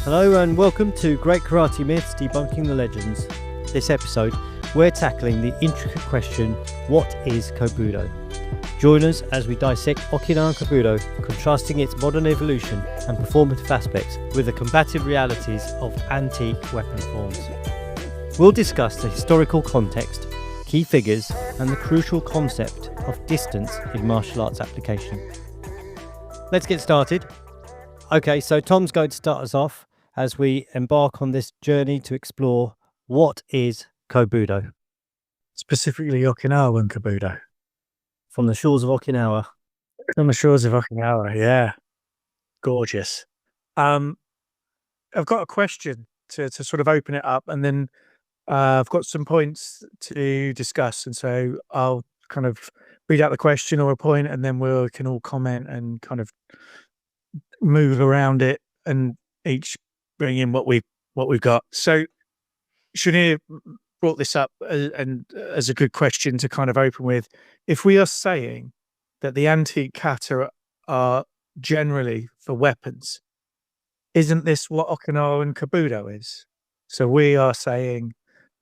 Hello and welcome to Great Karate Myths Debunking the Legends. This episode, we're tackling the intricate question, what is Kobudo? Join us as we dissect Okinawan Kobudo, contrasting its modern evolution and performative aspects with the combative realities of antique weapon forms. We'll discuss the historical context, key figures, and the crucial concept of distance in martial arts application. Let's get started. Okay, so Tom's going to start us off as we embark on this journey to explore what is Kobudo. Specifically Okinawan Kobudo. From the shores of Okinawa. On the shores of Okinawa, yeah. Gorgeous. I've got a question to sort of open it up, and then I've got some points to discuss. And so I'll kind of read out the question or a point, and then we can all comment and kind of move around it and each bring in what we've got. So Shania brought this up and as a good question to kind of open with. If we are saying that the antique kata are generally for weapons, isn't this what Okinawan Kobudo is? So we are saying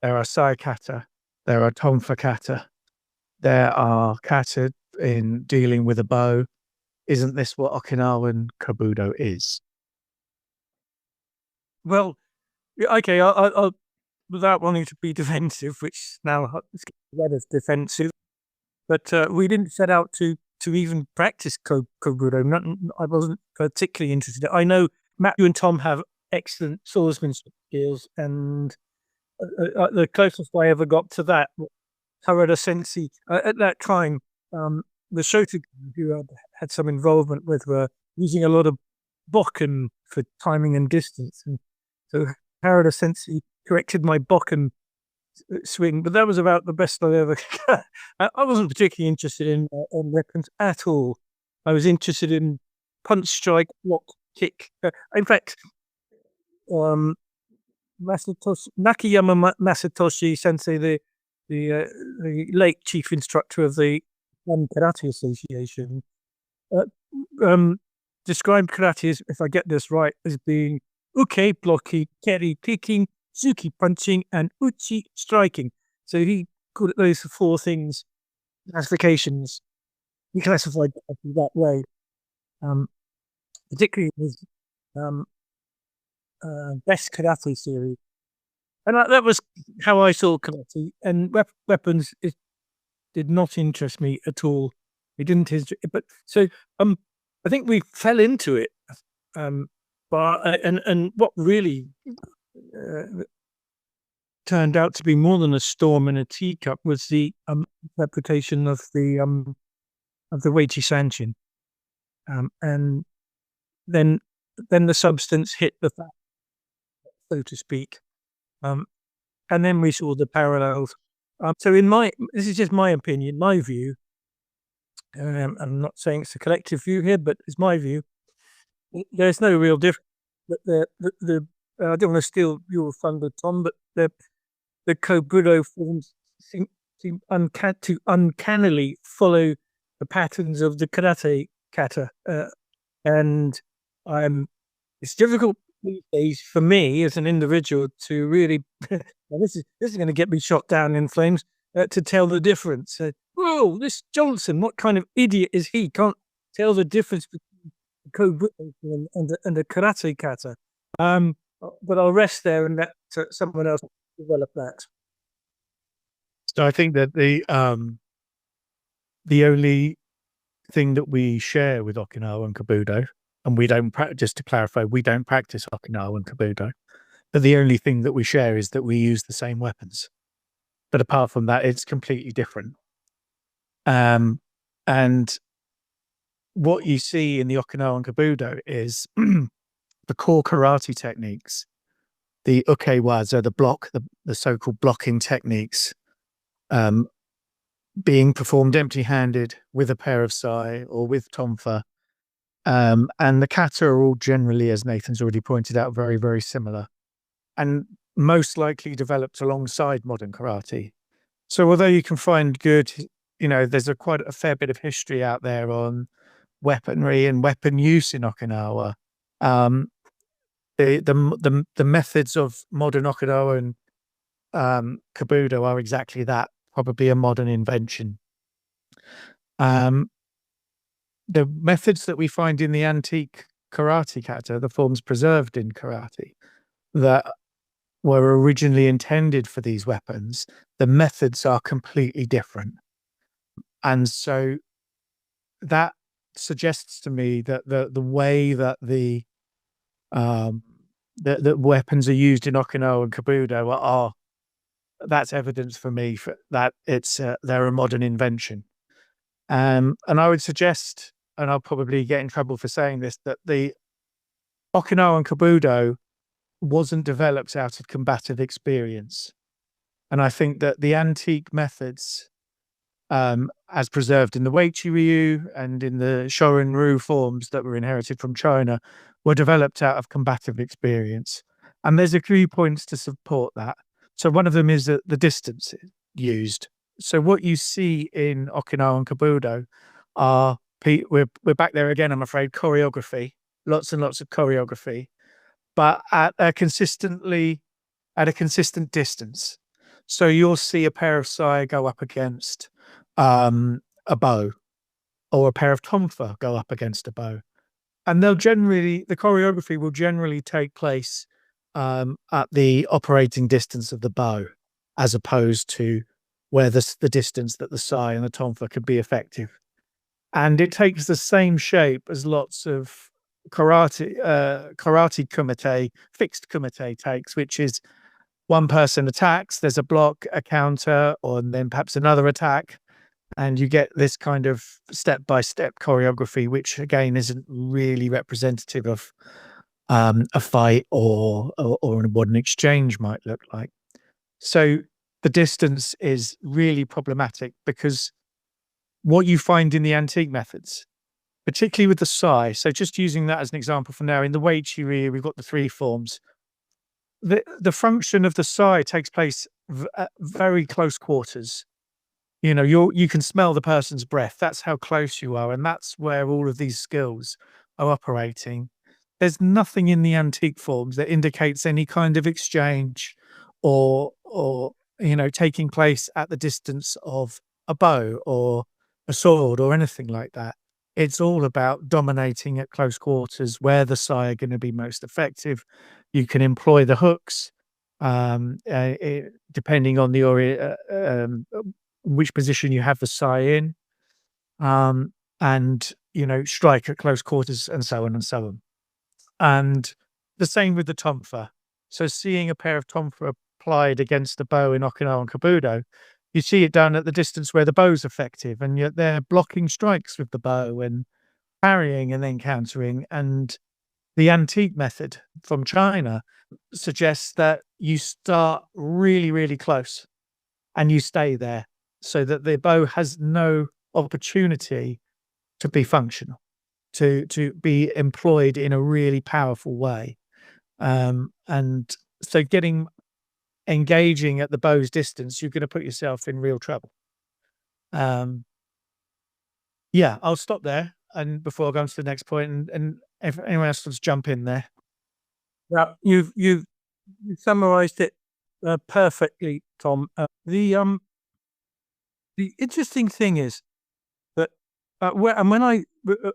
there are Sai kata, there are Tonfa kata, there are kata in dealing with a bow. Isn't this what Okinawan Kobudo is? Well, okay, I'll without wanting to be defensive, which now is read as defensive, but we didn't set out to even practice Kobudo. I wasn't particularly interested. I know Matthew and Tom have excellent swordsmanship skills, and the closest I ever got to that, Taira Sensei, at that time, the Shotogun, who had some involvement with, were using a lot of bokken for timing and distance, and so Taira Sensei corrected my bokken swing, but that was about the best I ever got. I wasn't particularly interested in weapons at all. I was interested in punch, strike, block, kick. In fact, Nakayama Masatoshi Sensei, the late chief instructor of the Karate Association, described karate as, if I get this right, as being uke blocking, keri kicking, suki punching, and uchi striking. So he called it those four things, classifications. He classified it that way, particularly his best karate series. And that was how I saw karate. And weapons did not interest me at all. It didn't interest. But so I think we fell into it. But what really turned out to be more than a storm in a teacup was the interpretation of the Weichi Sanshin, and then the substance hit the fat, so to speak, and then we saw the parallels. So this is just my opinion, my view. I'm not saying it's a collective view here, but it's my view. There's no real difference. But I don't want to steal your thunder, Tom, but the Kobudo forms seem to uncannily follow the patterns of the karate kata, and it's difficult these days for me as an individual to really. This is going to get me shot down in flames. To tell the difference. Whoa, this Johnson! What kind of idiot is he? Can't tell the difference between the Kobudo and the karate kata. But I'll rest there and let someone else develop that. So I think that the only thing that we share with Okinawan Kobudo, and we don't just to clarify, we don't practice Okinawan Kobudo, but the only thing that we share is that we use the same weapons. But apart from that, it's completely different. And what you see in the Okinawan Kobudo is the core karate techniques, the ukewaza, the so-called blocking techniques, being performed empty-handed with a pair of sai or with tonfa. And the kata are all generally, as Nathan's already pointed out, very, very similar, and most likely developed alongside modern karate. So although you can find good, there's quite a fair bit of history out there on weaponry and weapon use in Okinawa, the methods of modern Okinawan Kobudo are exactly that, probably a modern invention. The methods that we find in the antique karate kata, the forms preserved in karate that were originally intended for these weapons, the methods are completely different. And so that suggests to me that the way that the weapons are used in Okinawa and Kobudo are that's evidence for me that they're a modern invention. And I would suggest, and I'll probably get in trouble for saying this, that the Okinawan Kobudo wasn't developed out of combative experience. And I think that the antique methods, as preserved in the Weichi Ryu and in the Shorin-ryu forms that were inherited from China, were developed out of combative experience. And there's a few points to support that. So one of them is that the distance used. So what you see in Okinawan Kobudo are, we're back there again, I'm afraid, choreography, lots and lots of choreography, but at a consistent distance. So you'll see a pair of Sai go up against a bow, or a pair of Tonfa go up against a bow. And the choreography will generally take place at the operating distance of the bow, as opposed to where the distance that the Sai and the Tonfa could be effective. And it takes the same shape as lots of karate kumite, fixed kumite takes, which is one person attacks, there's a block, a counter, or then perhaps another attack. And you get this kind of step-by-step choreography, which again isn't really representative of a fight or what an exchange might look like. So the distance is really problematic, because what you find in the antique methods, particularly with the Sai, so just using that as an example for now, in the Weichi Ryu, we've got the three forms. The function of the Sai takes place at very close quarters. You know, you can smell the person's breath. That's how close you are, and that's where all of these skills are operating. There's nothing in the antique forms that indicates any kind of exchange or taking place at the distance of a bow or a sword or anything like that. It's all about dominating at close quarters, where the Sai are going to be most effective. You can employ the hooks depending on the which position you have the Sai in, and strike at close quarters, and so on and so on. And the same with the Tonfa. So seeing a pair of Tonfa applied against the bow in Okinawan Kobudo, you see it done at the distance where the bow's effective, and yet they're blocking strikes with the bow and parrying and then countering. And the antique method from China suggests that you start really, really close and you stay there, so that the bow has no opportunity to be functional, to be employed in a really powerful way. And so engaging at the bow's distance, you're going to put yourself in real trouble. Yeah, I'll stop there, and before I go on to the next point, and if anyone else wants to jump in there. Yeah, you've summarized it perfectly, Tom. The interesting thing is that when I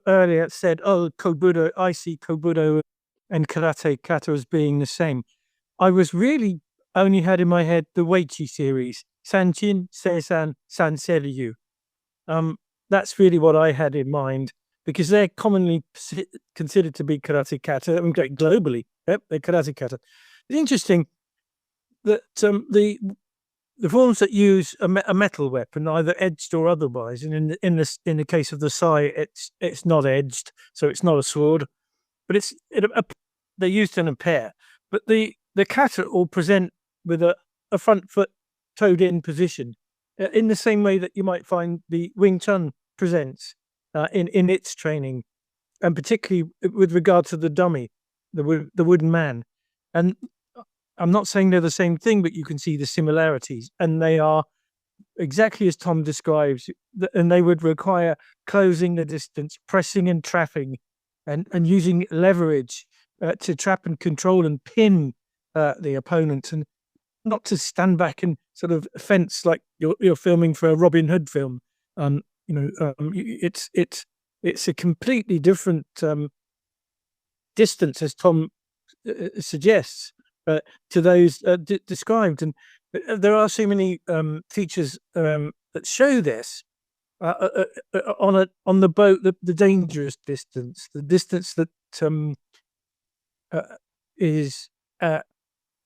earlier said, Kobudo, I see Kobudo and karate kata as being the same, I was really only had in my head the Weichi series, Sanchin, Seisan, Sanseryu. That's really what I had in mind, because they're commonly considered to be karate kata, and globally, they're karate kata. It's interesting that the forms that use a metal weapon, either edged or otherwise, and in the case of the Sai, it's not edged, so it's not a sword, but they're used in a pair. But the kata all present with a front foot toed in position, in the same way that you might find the Wing Chun presents in its training, and particularly with regard to the dummy, the wooden man. And I'm not saying they're the same thing, but you can see the similarities, and they are exactly as Tom describes, and they would require closing the distance, pressing and trapping, and using leverage to trap and control and pin the opponent, and not to stand back and sort of fence like you're filming for a Robin Hood film. It's a completely different distance, as Tom suggests, to those described. And there are so many features that show this on the boat, the dangerous distance, the distance that is an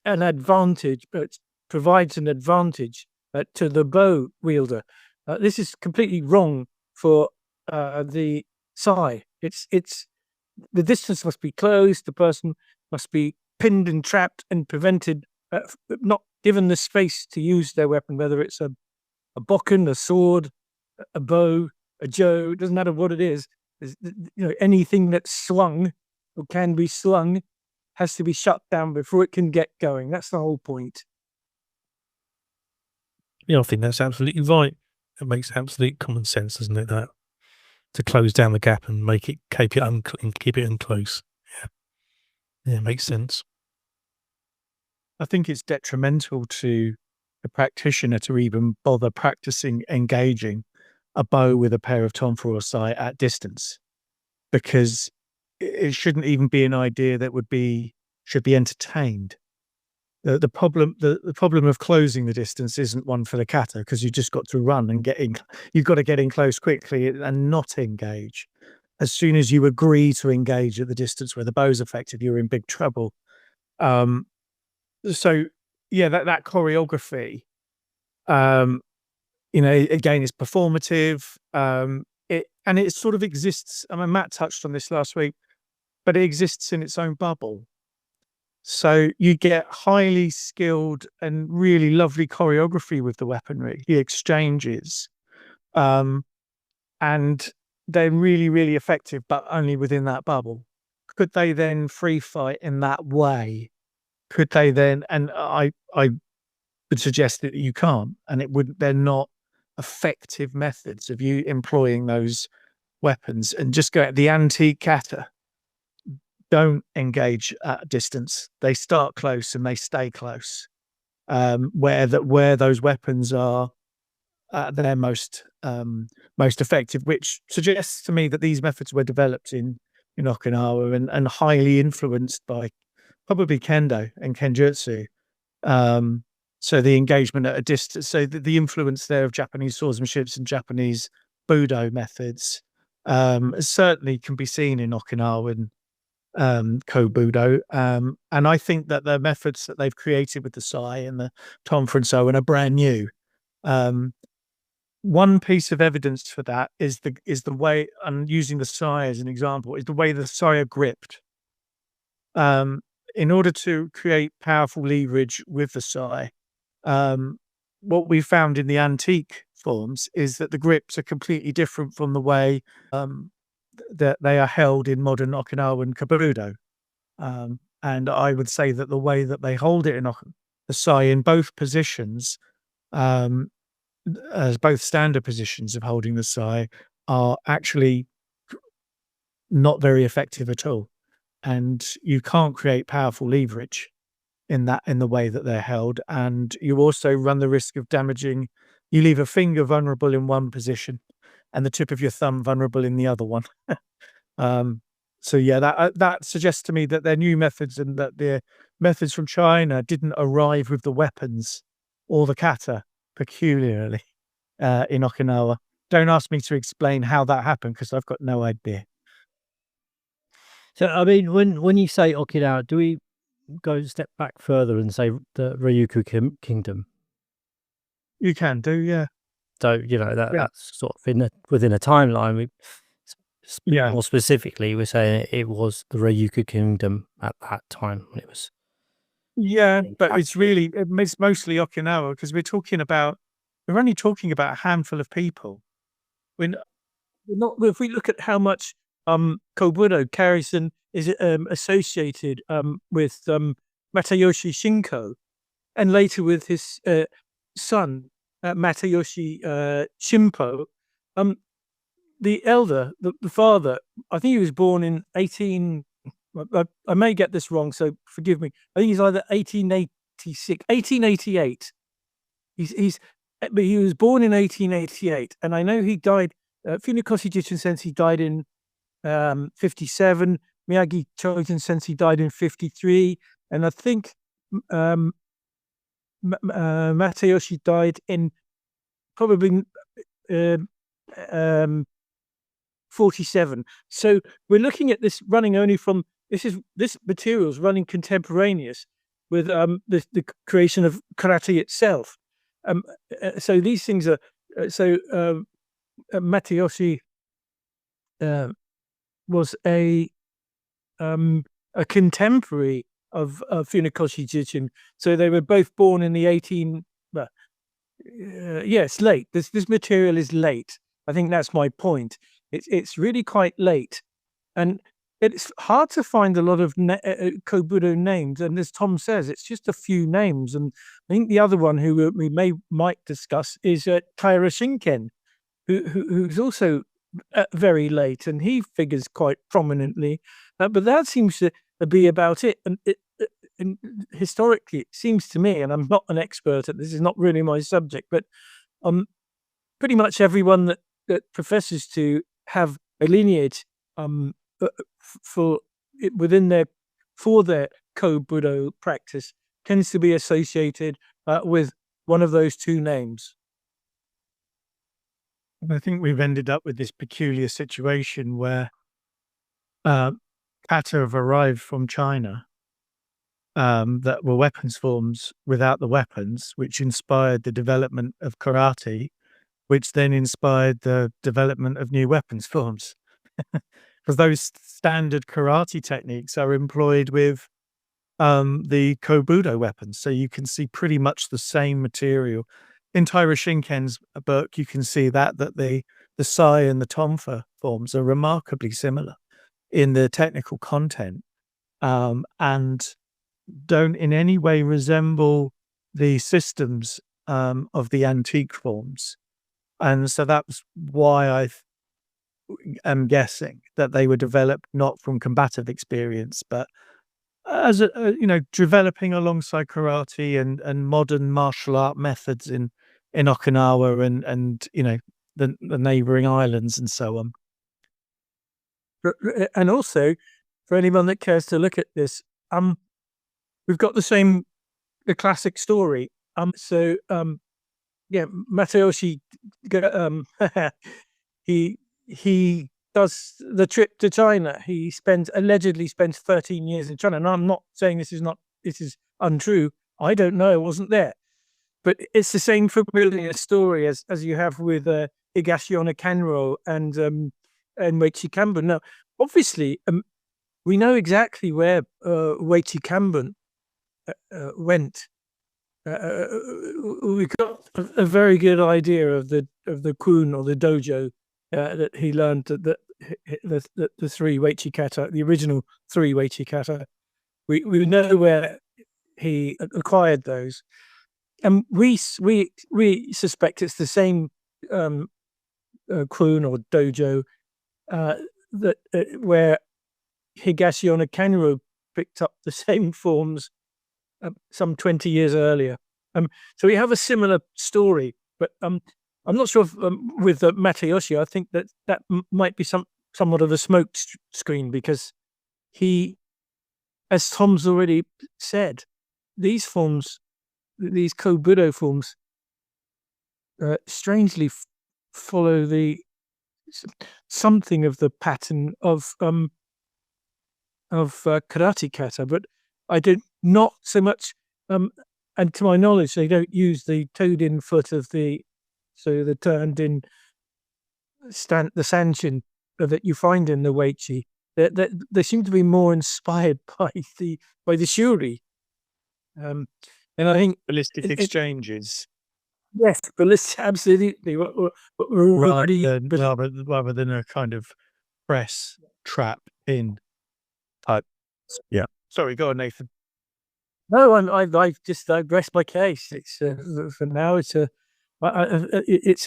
advantage, but provides an advantage to the bow wielder. This is completely wrong for the Sai. It's the distance must be closed. The person must be pinned and trapped and prevented, not given the space to use their weapon, whether it's a bokken, a sword, a bow, a jo. It doesn't matter what it is. Anything that's slung or can be slung has to be shut down before it can get going. That's the whole point. Yeah, I think that's absolutely right. It makes absolute common sense, doesn't it? That to close down the gap and keep it unclose. Yeah, it makes sense. I think it's detrimental to the practitioner to even bother practicing engaging a bow with a pair of tonfa or sai at distance, because it shouldn't even be an idea that should be entertained. The problem of closing the distance isn't one for the kata, because you've just got to run and you've got to get in close quickly and not engage. As soon as you agree to engage at the distance where the bow's affected, you're in big trouble. So yeah, that choreography, again, is performative. It sort of exists. I mean, Matt touched on this last week, but it exists in its own bubble. So you get highly skilled and really lovely choreography with the weaponry, the exchanges, and they're really, really effective, but only within that bubble. Could they then free fight in that way? Could they then? And I would suggest that you can't, and they're not effective methods of you employing those weapons. And just go at the antique kata. Don't engage at a distance. They start close and they stay close. Where those weapons are at their most effective, which suggests to me that these methods were developed in Okinawa and highly influenced by probably kendo and kenjutsu. So the engagement at a distance, so the influence there of Japanese swordsmanship and Japanese Budo methods certainly can be seen in Okinawan Kobudo. And I think that the methods that they've created with the Sai and the Tonfa and so on are brand new. One piece of evidence for that is the way, and using the Sai as an example, is the way the Sai are gripped. In order to create powerful leverage with the Sai, what we found in the antique forms is that the grips are completely different from the way that they are held in modern Okinawan Kobudo. And I would say that the way that they hold it in the Sai in both positions, as both standard positions of holding the Sai, are actually not very effective at all. And you can't create powerful leverage in the way that they're held. And you also run the risk of damaging. You leave a finger vulnerable in one position and the tip of your thumb vulnerable in the other one. So yeah, that suggests to me that they're new methods and that the methods from China didn't arrive with the weapons or the kata peculiarly in Okinawa. Don't ask me to explain how that happened, because I've got no idea. So, I mean, when you say Okinawa, do we go a step back further and say the Ryukyu Kingdom? You can do, yeah. So, that's sort of within a timeline. More specifically, we're saying it was the Ryukyu Kingdom at that time when it was. Yeah, but it's mostly Okinawa, because we're only talking about a handful of people. If we look at how much Kobudo carries and is associated with Matayoshi Shinko, and later with his son Matayoshi Shimpo, the elder, the father, I think he was born in 18 I may get this wrong, so forgive me. I think he's either 1886, 1888. But he was born in 1888, and I know he died. Funakoshi Jitsun Sensei died in 57. Miyagi Chosen Sensei died in 53, and I think Matayoshi died in probably 47. So we're looking at this running only from this material's running contemporaneous with the creation of karate itself. So these things are Matayoshi was a contemporary of Funakoshi Jitsun. So they were both born in the 18. Yes, late. This material is late. I think that's my point. It's really quite late, and it's hard to find a lot of Kobudo names. And as Tom says, it's just a few names. And I think the other one who we might discuss is Taira Shinken, who's also very late, and he figures quite prominently. But that seems to be about it. And historically, it seems to me, and I'm not an expert at this, is not really my subject, but pretty much everyone that professes to have a lineage for their Kobudo practice tends to be associated with one of those two names. I think we've ended up with this peculiar situation where kata have arrived from China that were weapons forms without the weapons, which inspired the development of karate, which then inspired the development of new weapons forms. Because those standard karate techniques are employed with the Kobudo weapons. So you can see pretty much the same material. In Taira Shinken's book, you can see that the Sai and the Tonfa forms are remarkably similar in the technical content, and don't in any way resemble the systems of the antique forms. And so that's why I am guessing that they were developed not from combative experience, but as developing alongside karate and modern martial art methods in Okinawa and the neighboring islands and so on. And also, for anyone that cares to look at this, we've got the classic story. Matayoshi, he does the trip to China. He allegedly spends 13 years in China. And I'm not saying this is untrue. I don't know. I wasn't there. But it's the same familiar story as you have with Higashiyama Kanro and Weiichi Kanbun. Now, obviously, we know exactly where Weiichi Kanbun went. We got a very good idea of the kun or the dojo that he learned the three Weiichi kata, the original three Weiichi kata. We know where he acquired those, and we suspect it's the same kun or dojo where Higashiyama Kanro picked up the same forms some 20 years earlier. So we have a similar story, but I'm not sure if, with Matayoshi, I think that might be somewhat of a smoke screen, because he, as Tom's already said, these forms, these Kobudo forms, strangely follow something of the pattern of karate kata, but I did not so much. And to my knowledge, they don't use the toed-in foot of the turned in the sanshin that you find in the Weichi. They seem to be more inspired by the shuri. And I think ballistic exchanges. Yes, ballistic, absolutely. Rather than a kind of press trap in type. Yeah. Sorry, go on, Nathan. No, I rest my case. It's for now. It's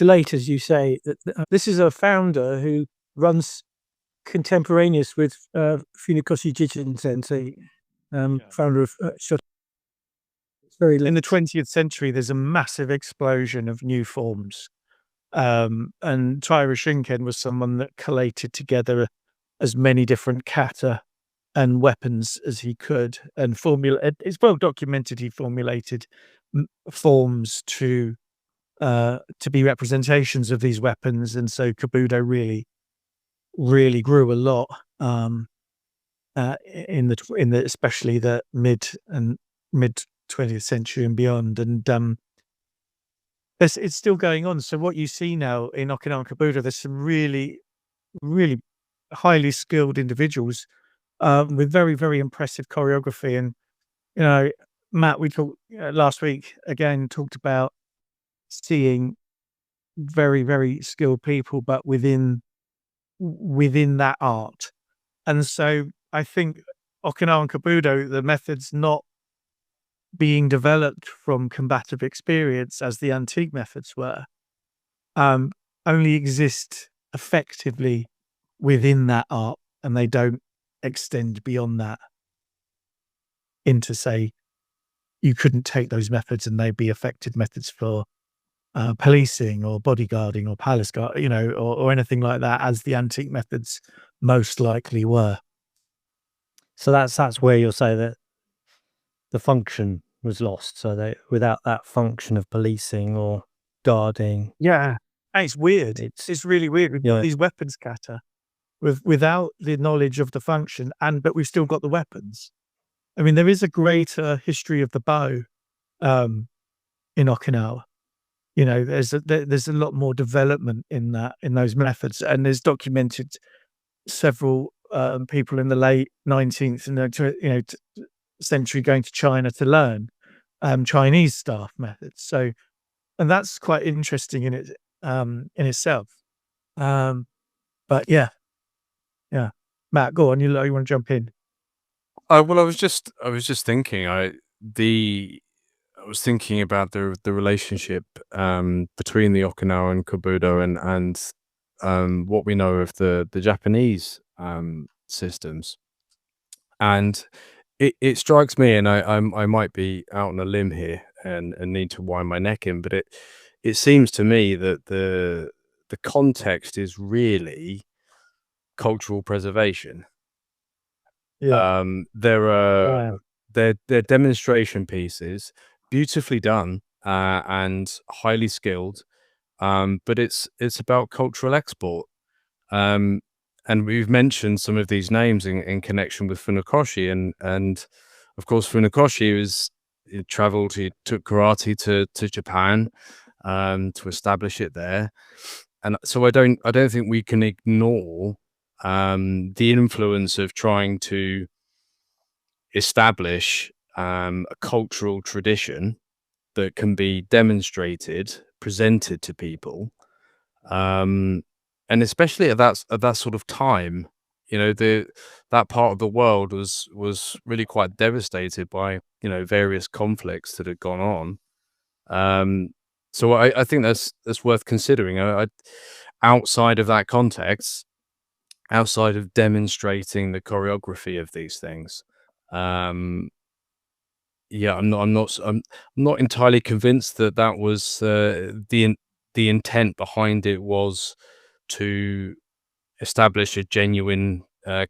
late, as you say. This is a founder who runs contemporaneous with Funakoshi Jijin Sensei, founder of Shot. It's very In the 20th century, there's a massive explosion of new forms. And Taira Shinken was someone that collated together as many different kata and weapons as he could, and it's well documented. He formulated forms to be representations of these weapons, and so Kobudo really grew a lot in the especially the mid 20th century and beyond, and it's still going on. So what you see now in Okinawan Kobudo, there's some really highly skilled individuals with very impressive choreography. And Matt, we talked last week again, talked about seeing very skilled people, but within that art. And so I think Okinawan Kobudo, the method's not being developed from combative experience as the antique methods were, only exist effectively within that art, and they don't extend beyond that into, say, you couldn't take those methods and they'd be effective methods for policing or bodyguarding or palace guard, or anything like that, as the antique methods most likely were. So that's where you'll say that the function was lost. So that without that function of policing or guarding, and it's weird. It's really weird with these weapons kata, without the knowledge of the function, but we've still got the weapons. I mean, there is a greater history of the bow in Okinawa. There's a lot more development in those methods, and there's documented several people in the late 19th and century going to China to learn Chinese staff methods. So, and that's quite interesting in itself. But yeah, Matt, go on. You want to jump in? Well, I was just thinking. I was thinking about the relationship between the Okinawan Kobudo and what we know of the Japanese systems, and it strikes me, and I might be out on a limb here and need to wind my neck in, but it seems to me that the context is really cultural preservation. They're demonstration pieces, beautifully done and highly skilled, but it's about cultural export. And we've mentioned some of these names in connection with Funakoshi, and of course Funakoshi he took karate to Japan to establish it there, and so I don't think we can ignore the influence of trying to establish a cultural tradition that can be demonstrated, presented to people, and especially at that sort of time, that part of the world was really quite devastated by various conflicts that had gone on. So I think that's worth considering. Outside of that context, outside of demonstrating the choreography of these things, I'm not entirely convinced that was the intent behind it was to establish a genuine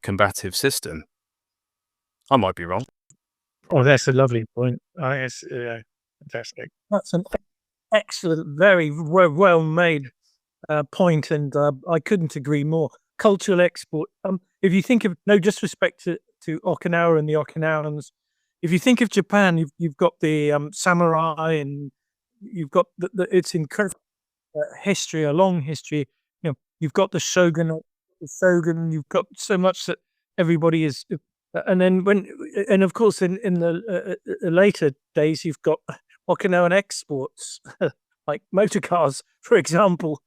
combative system. I might be wrong. Oh, that's a lovely point. It's fantastic. That's an excellent, very well made point, and I couldn't agree more. Cultural export. If you think of, no disrespect to Okinawa and the Okinawans, if you think of Japan, you've got the samurai, and you've got its incredible history, a long history. You've got the shogun. You've got so much that everybody is, and then and of course in the later days, you've got Okinawan exports like motor cars, for example.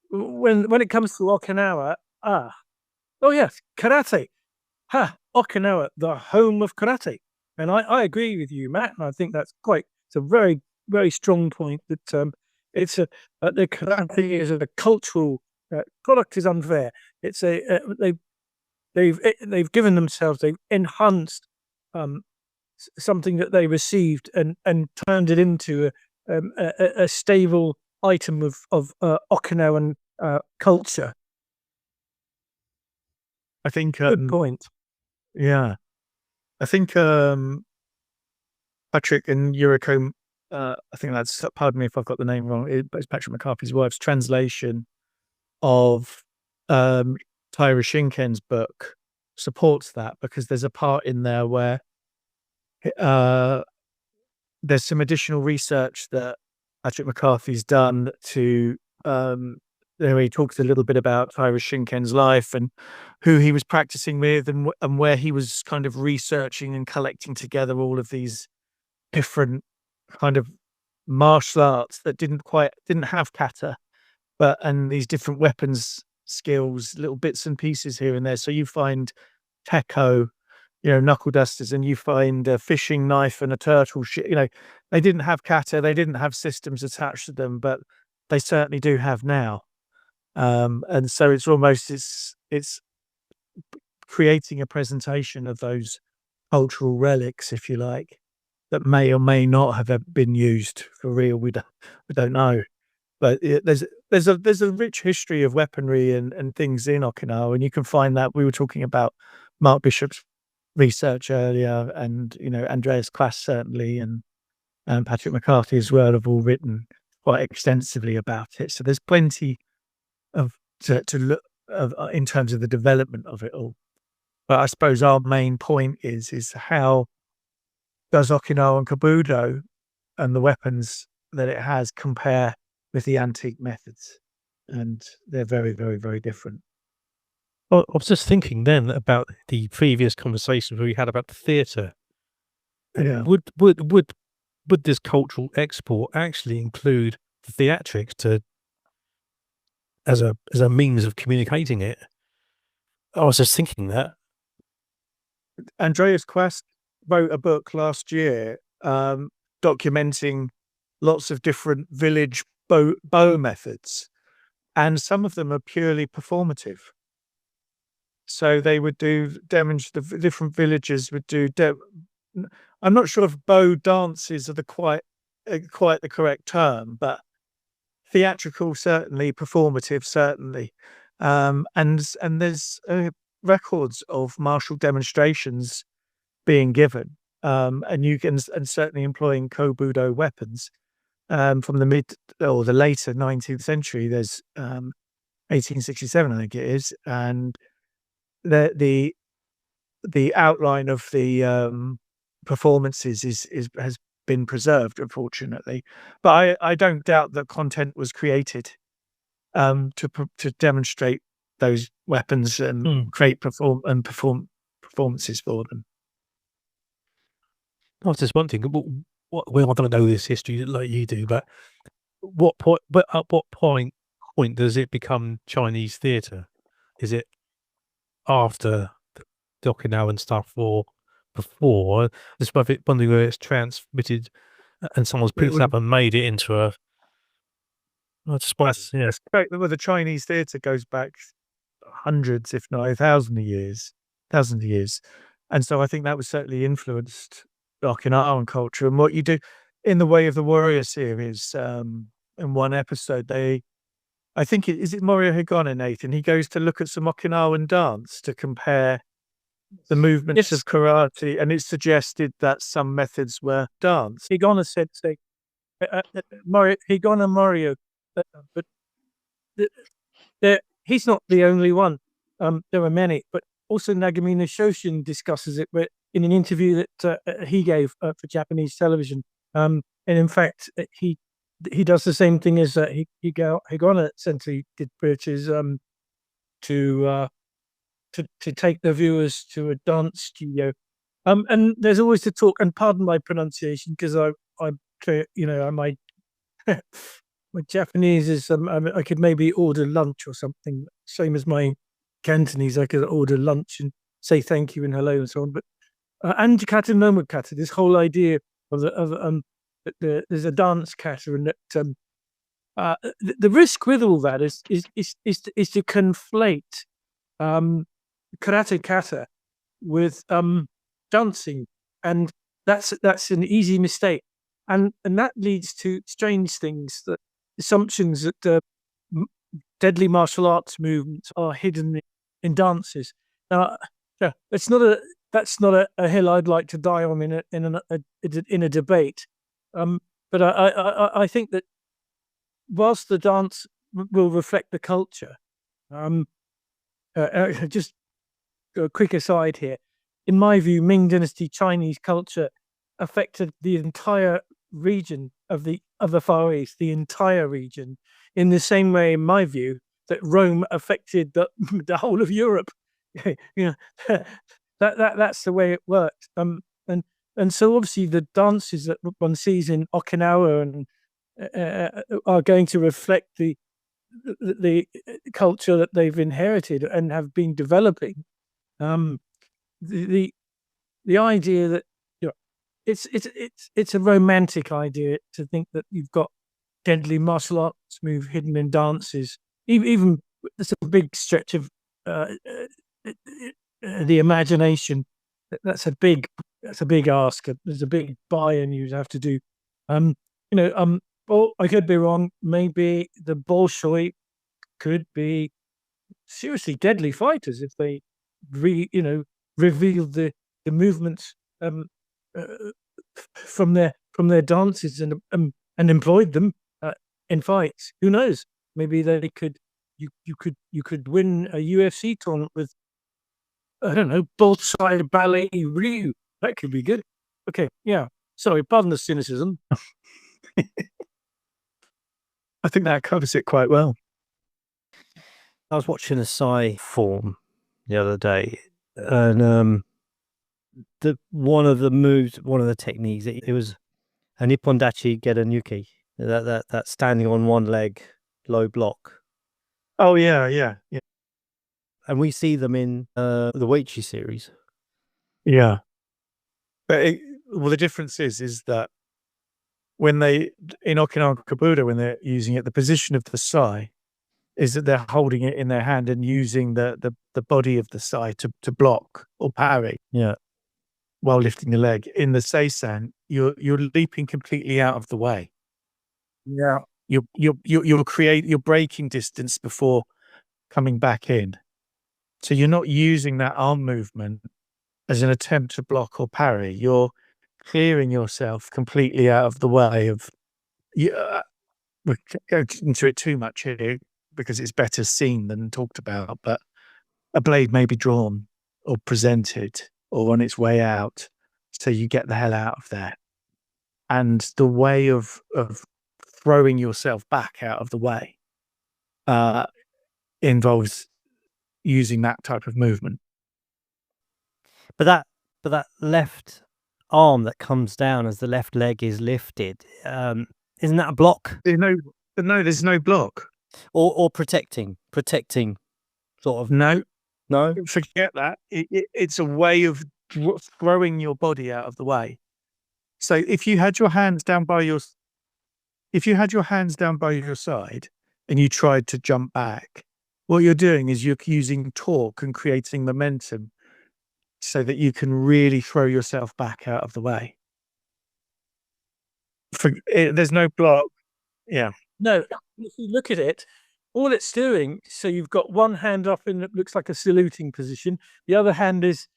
When it comes to Okinawa, oh yes, karate. Okinawa, the home of karate. And I agree with you, Matt, and I think it's a very, very strong point that the karate is a cultural product is unfair. It's they've given themselves, they've enhanced something that they received and turned it into a stable item of Okinawan culture. I think Good point. yeah, I think Patrick and Yuriko, I think that's, pardon me if I've got the name wrong, but it's Patrick McCarthy's wife's translation of Taira Shinken's book supports that, because there's a part in there where there's some additional research that Patrick McCarthy's done to where he talks a little bit about Taira Shinken's life and who he was practicing with, and where he was kind of researching and collecting together all of these different kind of martial arts that didn't have kata, and these different weapons skills, little bits and pieces here and there. So you find teko, knuckle dusters, and you find a fishing knife and a turtle they didn't have kata, they didn't have systems attached to them, but they certainly do have now. And so it's almost it's creating a presentation of those cultural relics, if you like, that may or may not have been used for real. We don't know, but there's a rich history of weaponry and things in Okinawa, and you can find that. We were talking about Mark Bishop's research earlier, and Andreas Klass certainly, and Patrick McCarthy as well, have all written quite extensively about it. So there's plenty to look in terms of the development of it all. But I suppose our main point is how does Okinawan Kobudo and the weapons that it has compare with the antique methods? And they're very, very, very different. Well, I was just thinking then about the previous conversation we had about the theatre. Yeah. Would this cultural export actually include the theatrics as a means of communicating it? I was just thinking that. Andreas Quast wrote a book last year documenting lots of different village bow methods, and some of them are purely performative. So they would do the different villages would do. I'm not sure if bow dances are quite the correct term, but theatrical certainly, performative certainly, and there's records of martial demonstrations being given, and certainly employing Kobudo weapons from the mid or the later 19th century. There's 1867, I think it is, and the outline of the performances has been preserved, unfortunately. But I don't doubt that content was created to demonstrate those weapons and create performances for them. I was just wondering, well, I don't know this history like you do, but at what point does it become Chinese theatre? Is it after the Okinawan stuff or before? Just wondering where it's transmitted and someone's picked it up and made it into a. Well, the Chinese theatre goes back hundreds, if not 1,000 years, and so I think that was certainly influenced Okinawan culture. And what you do in the Way of the Warrior series, in one episode, I think is it Morio Higona, Nathan? He goes to look at some Okinawan dance to compare the movements of karate, and it suggested that some methods were dance. Higona said, Morio, but he's not the only one. There are many, but also Nagamine Shoshin discusses it in an interview that he gave for Japanese television. And in fact, he does the same thing as Higona essentially did, which is to take the viewers to a dance studio. And there's always the talk, and pardon my pronunciation, because my Japanese is I could maybe order lunch or something, same as my Cantonese. I could order lunch and say thank you and hello and so on. But Anjikata Nomokata, this whole idea of there's a dance kata, and that the risk with all that is to conflate karate kata with dancing, and that's an easy mistake, and that leads to strange things, that assumptions that deadly martial arts movements are hidden in dances. Now, yeah, that's not a hill I'd like to die on in a debate. But I think that whilst the dance will reflect the culture, just a quick aside here. In my view, Ming Dynasty Chinese culture affected the entire region of the Far East, the entire region, in the same way, in my view, that Rome affected the whole of Europe. That's the way it worked. And so obviously the dances that one sees in Okinawa and are going to reflect the culture that they've inherited and have been developing. The idea that it's a romantic idea to think that you've got deadly martial arts move hidden in dances. Even it's a big stretch of the imagination. That's a big ask. There's a big buy-in you'd have to do. Well, I could be wrong. Maybe the Bolshoi could be seriously deadly fighters if they revealed the movements from their dances and employed them in fights. Who knows? Maybe they could. You could win a UFC tournament with, I don't know, Bolshoi Ballet Ryu. That could be good. Okay, yeah. Sorry, pardon the cynicism. I think that covers it quite well. I was watching a Sai form the other day, and one of the techniques, it was a Nippondachi Gedanuki, that standing on one leg, low block. Oh yeah. And we see them in the Weichi series. Yeah. But the difference is that when in Okinawan Kobudo, when they're using it, the position of the sai is that they're holding it in their hand and using the body of the sai to block or parry. Yeah. While lifting the leg. In the seisan, you're leaping completely out of the way. Yeah. You're breaking distance before coming back in. So you're not using that arm movement as an attempt to block or parry. You're clearing yourself completely out of the way of. We'll go into it too much here because it's better seen than talked about. But a blade may be drawn or presented or on its way out, so you get the hell out of there. And the way of throwing yourself back out of the way involves using that type of movement. But that left arm that comes down as the left leg is lifted, isn't that a block? There's no block. Or protecting sort of. No, No, forget that. It's a way of throwing your body out of the way. So if you had your hands down by your side and you tried to jump back, what you're doing is you're using torque and creating momentum so that you can really throw yourself back out of the way. There's no block. Yeah. No, if you look at it, all it's doing, so you've got one hand up in it looks like a saluting position. The other hand is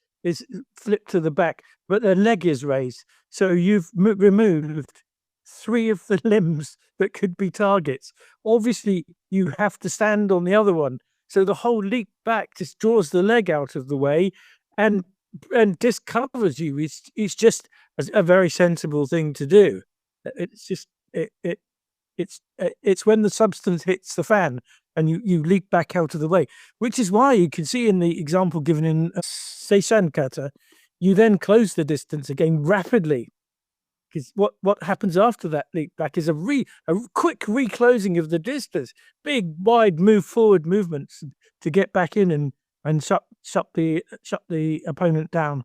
flipped to the back, but the leg is raised. So you've removed three of the limbs that could be targets. Obviously, you have to stand on the other one. So the whole leap back just draws the leg out of the way and discovers you. It's just a very sensible thing to do. It's just it's when the substance hits the fan and you leap back out of the way, which is why you can see in the example given in Seisan Kata, you then close the distance again rapidly. Because what happens after that leap back is a quick reclosing of the distance, big wide move forward movements to get back in and shut the opponent down.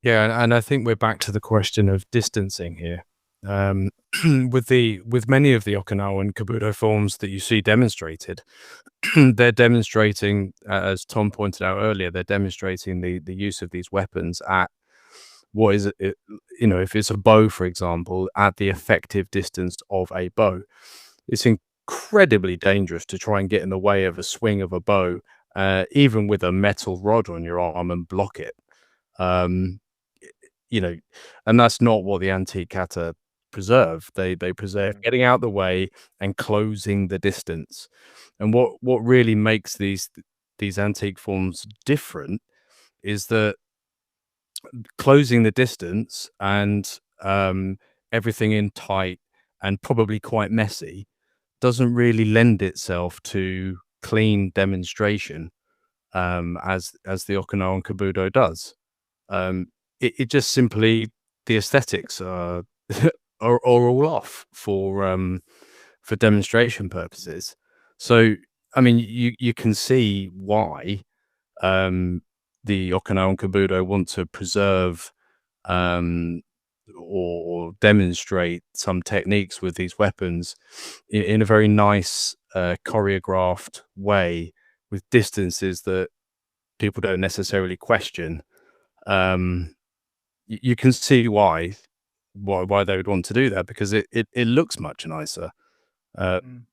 Yeah, and I think we're back to the question of distancing here. With many of the Okinawan Kobudo forms that you see demonstrated, they're demonstrating, as Tom pointed out earlier, they're demonstrating the use of these weapons at what is it, if it's a bow, for example, at the effective distance of a bow. It's incredibly dangerous to try and get in the way of a swing of a bow, even with a metal rod on your arm, and block it. Um, and that's not what the antique kata preserve. They preserve getting out the way and closing the distance. And what really makes these antique forms different is that closing the distance and everything in tight and probably quite messy doesn't really lend itself to clean demonstration, as the Okinawan Kobudo does. It just simply, the aesthetics are are all off for demonstration purposes. So I mean, you can see why the Okinawan Kobudo want to preserve or demonstrate some techniques with these weapons in a very nice choreographed way, with distances that people don't necessarily question. You can see why they would want to do that, because it looks much nicer.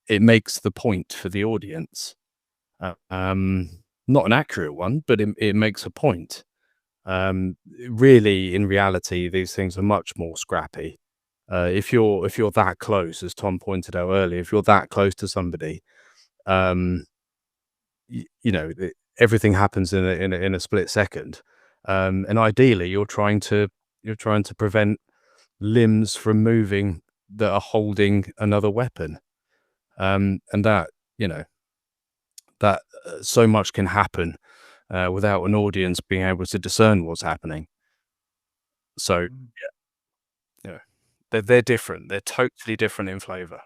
It makes the point for the audience. Not an accurate one, but it makes a point. Really, in reality, these things are much more scrappy. If you're that close, as Tom pointed out earlier, if you're that close to somebody, everything happens in a split second. And ideally, you're trying to prevent limbs from moving that are holding another weapon. And that so much can happen without an audience being able to discern what's happening. So they're different. They're totally different in flavor.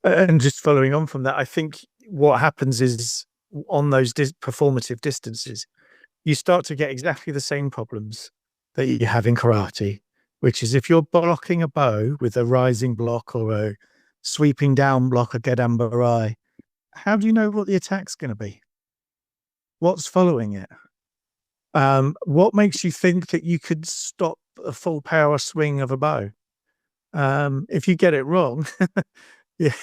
And just following on from that, I think what happens is on those performative distances, you start to get exactly the same problems that you have in karate, which is if you're blocking a bow with a rising block or a sweeping down block, a gedan barai, how do you know what the attack's going to be? What's following it? What makes you think that you could stop a full power swing of a bow? If you get it wrong, yeah,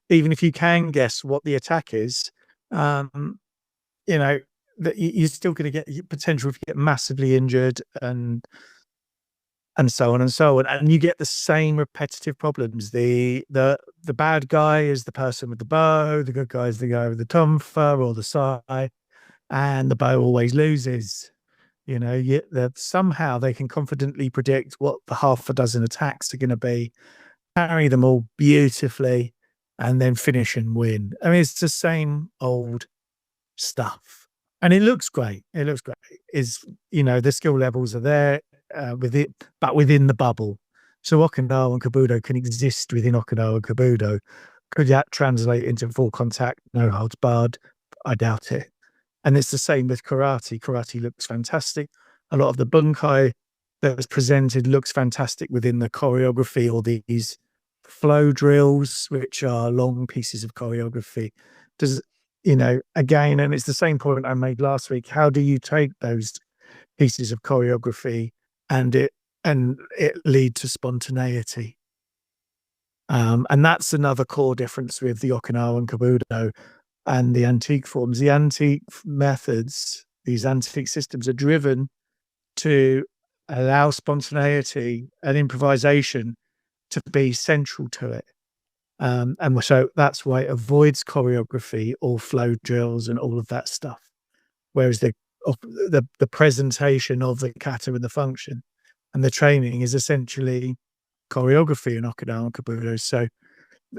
even if you can guess what the attack is, that you're still going to get potential to get massively injured and so on and so on, and you get the same repetitive problems. The bad guy is the person with the bow, the good guy is the guy with the tonfa or the sai, and the bow always loses. That somehow they can confidently predict what the half a dozen attacks are going to be, carry them all beautifully, and then finish and win. I mean, it's the same old stuff. And it looks great. The skill levels are there with it, but within the bubble. So Okinawan Kobudo can exist within Okinawan Kobudo. Could that translate into full contact, no holds barred? I doubt it. And it's the same with karate. Karate looks fantastic. A lot of the bunkai that was presented looks fantastic within the choreography, or these flow drills, which are long pieces of choreography. Again, and it's the same point I made last week. How do you take those pieces of choreography and it lead to spontaneity? And that's another core difference with the Okinawan Kobudo and the antique forms. The antique methods, these antique systems, are driven to allow spontaneity and improvisation to be central to it. And so that's why it avoids choreography or flow drills and all of that stuff. Whereas the presentation of the kata and the function and the training is essentially choreography in Okinawan Kobudo. So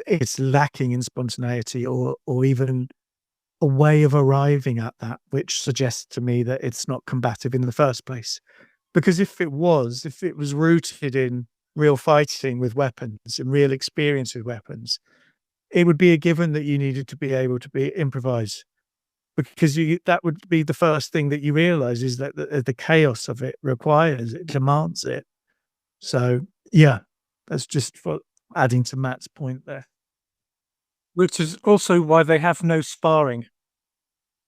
it's lacking in spontaneity or even a way of arriving at that, which suggests to me that it's not combative in the first place. Because if it was rooted in real fighting with weapons and real experience with weapons, it would be a given that you needed to be able to improvise, because that would be the first thing that you realize, is that the chaos of it demands it. So Yeah, that's just for adding to Matt's point there. Which is also why they have no sparring.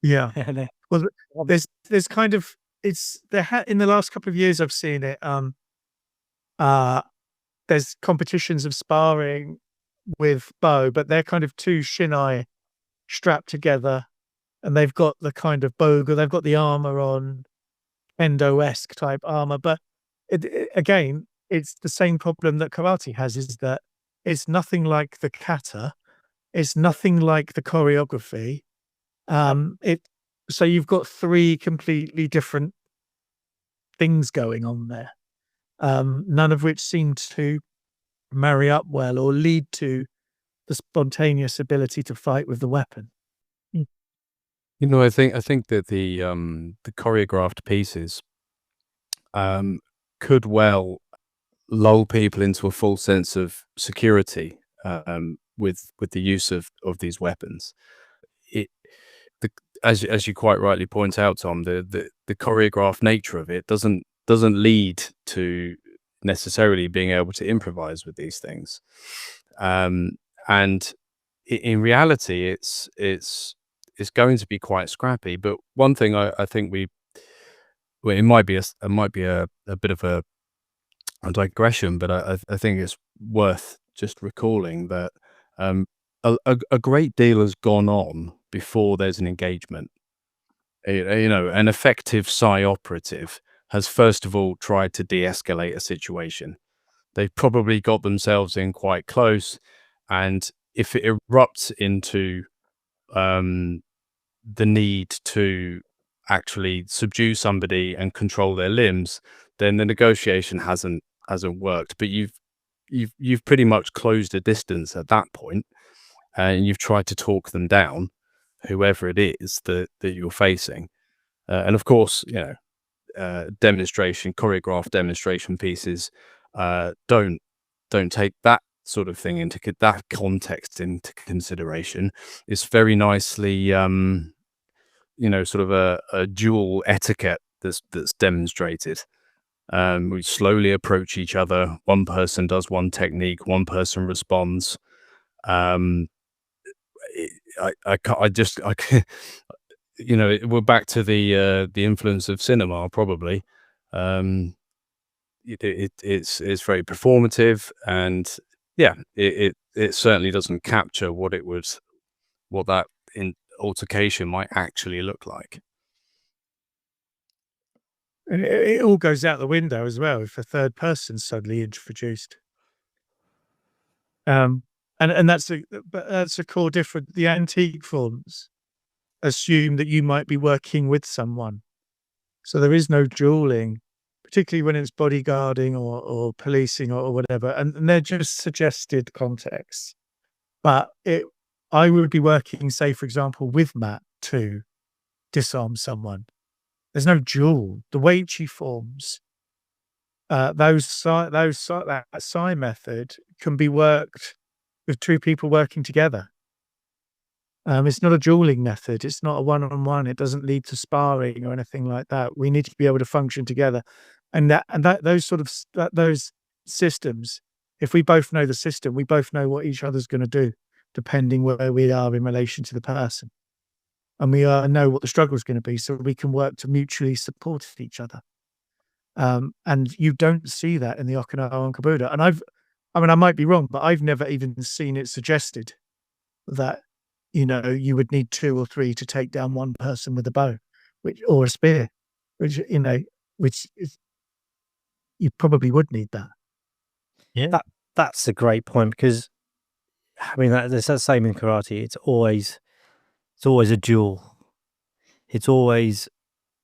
Yeah. Yeah. Well, there's kind of in the last couple of years I've seen it. There's competitions of sparring with bow, but they're kind of two shinai strapped together, and they've got the kind of boga, they've got the armor on, endo-esque type armor. But again, it's the same problem that karate has, is that it's nothing like the kata, it's nothing like the choreography. So you've got three completely different things going on there, none of which seem to marry up well or lead to the spontaneous ability to fight with the weapon. You know, I think that the choreographed pieces could well lull people into a false sense of security with the use of these weapons. It the as you quite rightly point out, Tom, the choreographed nature of it doesn't lead to necessarily being able to improvise with these things. And in reality, it's going to be quite scrappy. But one thing I think it might be a bit of a digression, but I think it's worth just recalling that a great deal has gone on before there's an engagement. You know, an effective Sai operative has first of all tried to de-escalate a situation. They've probably got themselves in quite close, and if it erupts into the need to actually subdue somebody and control their limbs, then the negotiation hasn't worked. But you've pretty much closed a distance at that point, and you've tried to talk them down, whoever it is that you're facing. And of course, you know, choreographed demonstration pieces don't take that sort of thing into that context into consideration. It's very nicely, you know, sort of a dual etiquette that's demonstrated. We slowly approach each other. One person does one technique, one person responds. I can't, you know, we're back to the influence of cinema, probably. It's very performative, and yeah, it certainly doesn't capture what that altercation might actually look like. And it all goes out the window as well if a third person's suddenly introduced. And that's a core difference. The antique forms assume that you might be working with someone, so there is no dueling, particularly when it's bodyguarding or policing or whatever, and they're just suggested contexts. But I would be working, say, for example, with Matt to disarm someone. There's no duel. The Weichi forms, that Sai method can be worked with two people working together. It's not a dueling method. It's not a one-on-one. It doesn't lead to sparring or anything like that. We need to be able to function together, and those systems. If we both know the system, we both know what each other's going to do, depending where we are in relation to the person, and we know what the struggle is going to be, so we can work to mutually support each other. And you don't see that in the Okinawan Kobudo. And I might be wrong, but I've never even seen it suggested that, you know, you would need two or three to take down one person with a bow, or a spear, which is, you probably would need that. Yeah. That's a great point, because I mean, that's the same in karate. It's always a duel. It's always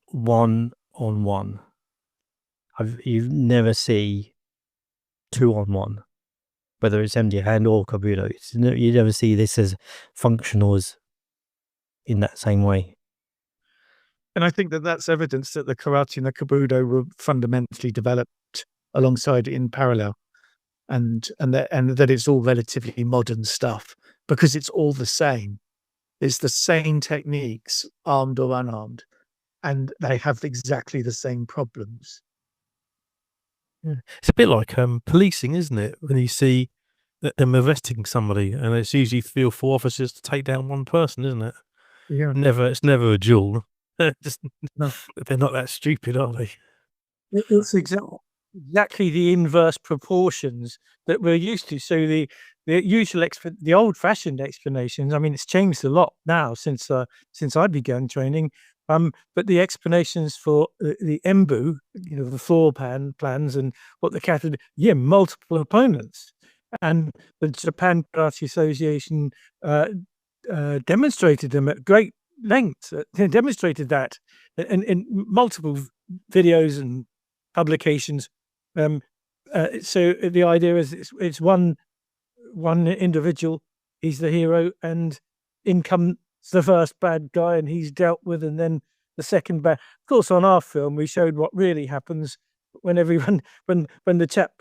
one on one. You never see 2-on-1, whether it's empty hand or Kobudo. You never see this as functional as in that same way. And I think that that's evidence that the karate and the Kobudo were fundamentally developed alongside in parallel, and that it's all relatively modern stuff, because it's all the same. It's the same techniques, armed or unarmed, and they have exactly the same problems. It's a bit like policing, isn't it? When you see them arresting somebody, and it's usually 3 or 4 officers to take down one person, isn't it? Yeah. It's never a duel. Just No. they're not that stupid, are they? It's exactly the inverse proportions that we're used to. So the the old-fashioned explanations, I mean, it's changed a lot now since I began training, but the explanations for the embu, the floor plans and what the cat would, multiple opponents. And the Japan Karate Association demonstrated them at great length. They demonstrated that in multiple videos and publications. So the idea is it's one individual, he's the hero, and in comes the first bad guy, and he's dealt with, and then the second bad. Of course, on our film, we showed what really happens when everyone when the chap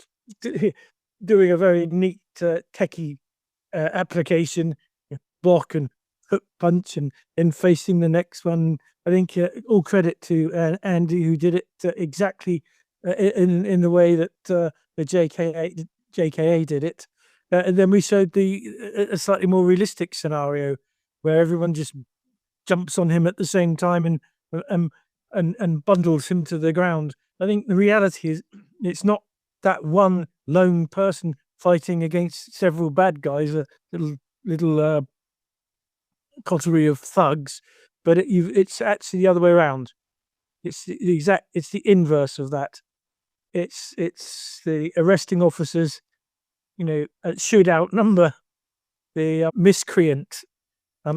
doing a very neat techie application, block and hook punch, and then facing the next one. I think all credit to Andy, who did it exactly in the way that the JKA did it. And then we showed a slightly more realistic scenario where everyone just jumps on him at the same time and bundles him to the ground. I think the reality is it's not that one lone person fighting against several bad guys, a little coterie of thugs, but it's actually the other way around. It's the inverse of that. It's the arresting officers, should outnumber the miscreant.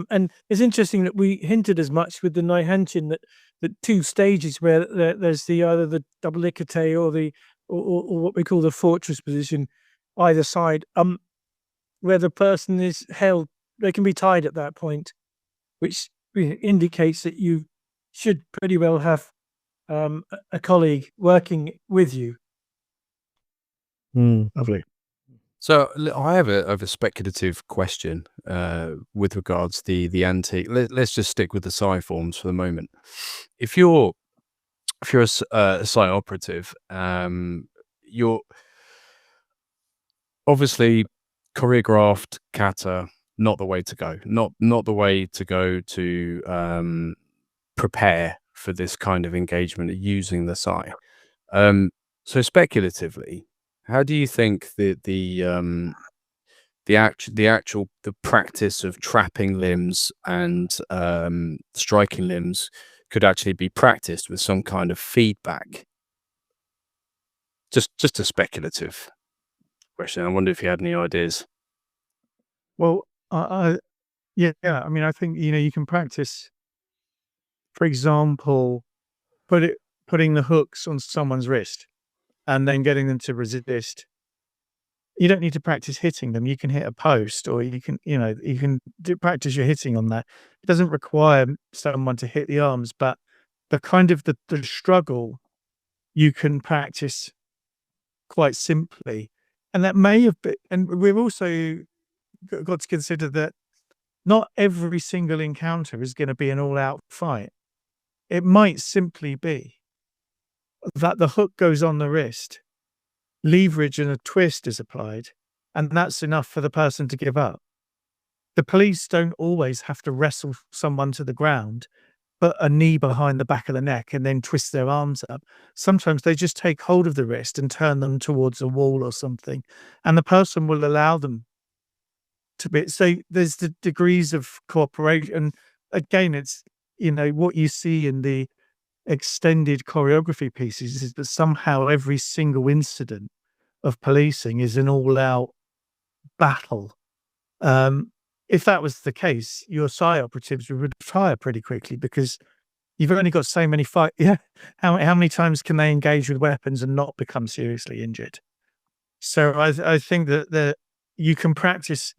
And it's interesting that we hinted as much with the Naihanshin that the 2 stages where there's either the double ikate or what we call the fortress position either side, where the person is held, they can be tied at that point, which indicates that you should pretty well have a colleague working with you. Lovely. So I have a speculative question with regards the antique. Let's just stick with the Sai forms for the moment. If you're a Sai operative, you're obviously choreographed kata, not the way to go. Not the way to go to prepare for this kind of engagement using the Sai. So speculatively, how do you think the practice of trapping limbs and striking limbs could actually be practiced with some kind of feedback? Just a speculative question. I wonder if you had any ideas. Well, yeah. I mean, I think you can practice, for example, putting the hooks on someone's wrist and then getting them to resist. You don't need to practice hitting them. You can hit a post, or you can practice your hitting on that. It doesn't require someone to hit the arms, but the kind of the struggle you can practice quite simply. And that may have been, and we've also got to consider that not every single encounter is going to be an all-out fight. It might simply be that the hook goes on the wrist, leverage and a twist is applied, and that's enough for the person to give up. The police don't always have to wrestle someone to the ground, put a knee behind the back of the neck and then twist their arms up. Sometimes they just take hold of the wrist and turn them towards a wall or something, and the person will allow them to be. So there's the degrees of cooperation. Again, it's, what you see in the extended choreography pieces is that somehow every single incident of policing is an all-out battle. If that was the case, your Sai operatives would retire pretty quickly because you've only got so many fight. Yeah, how many times can they engage with weapons and not become seriously injured? So I think that you can practice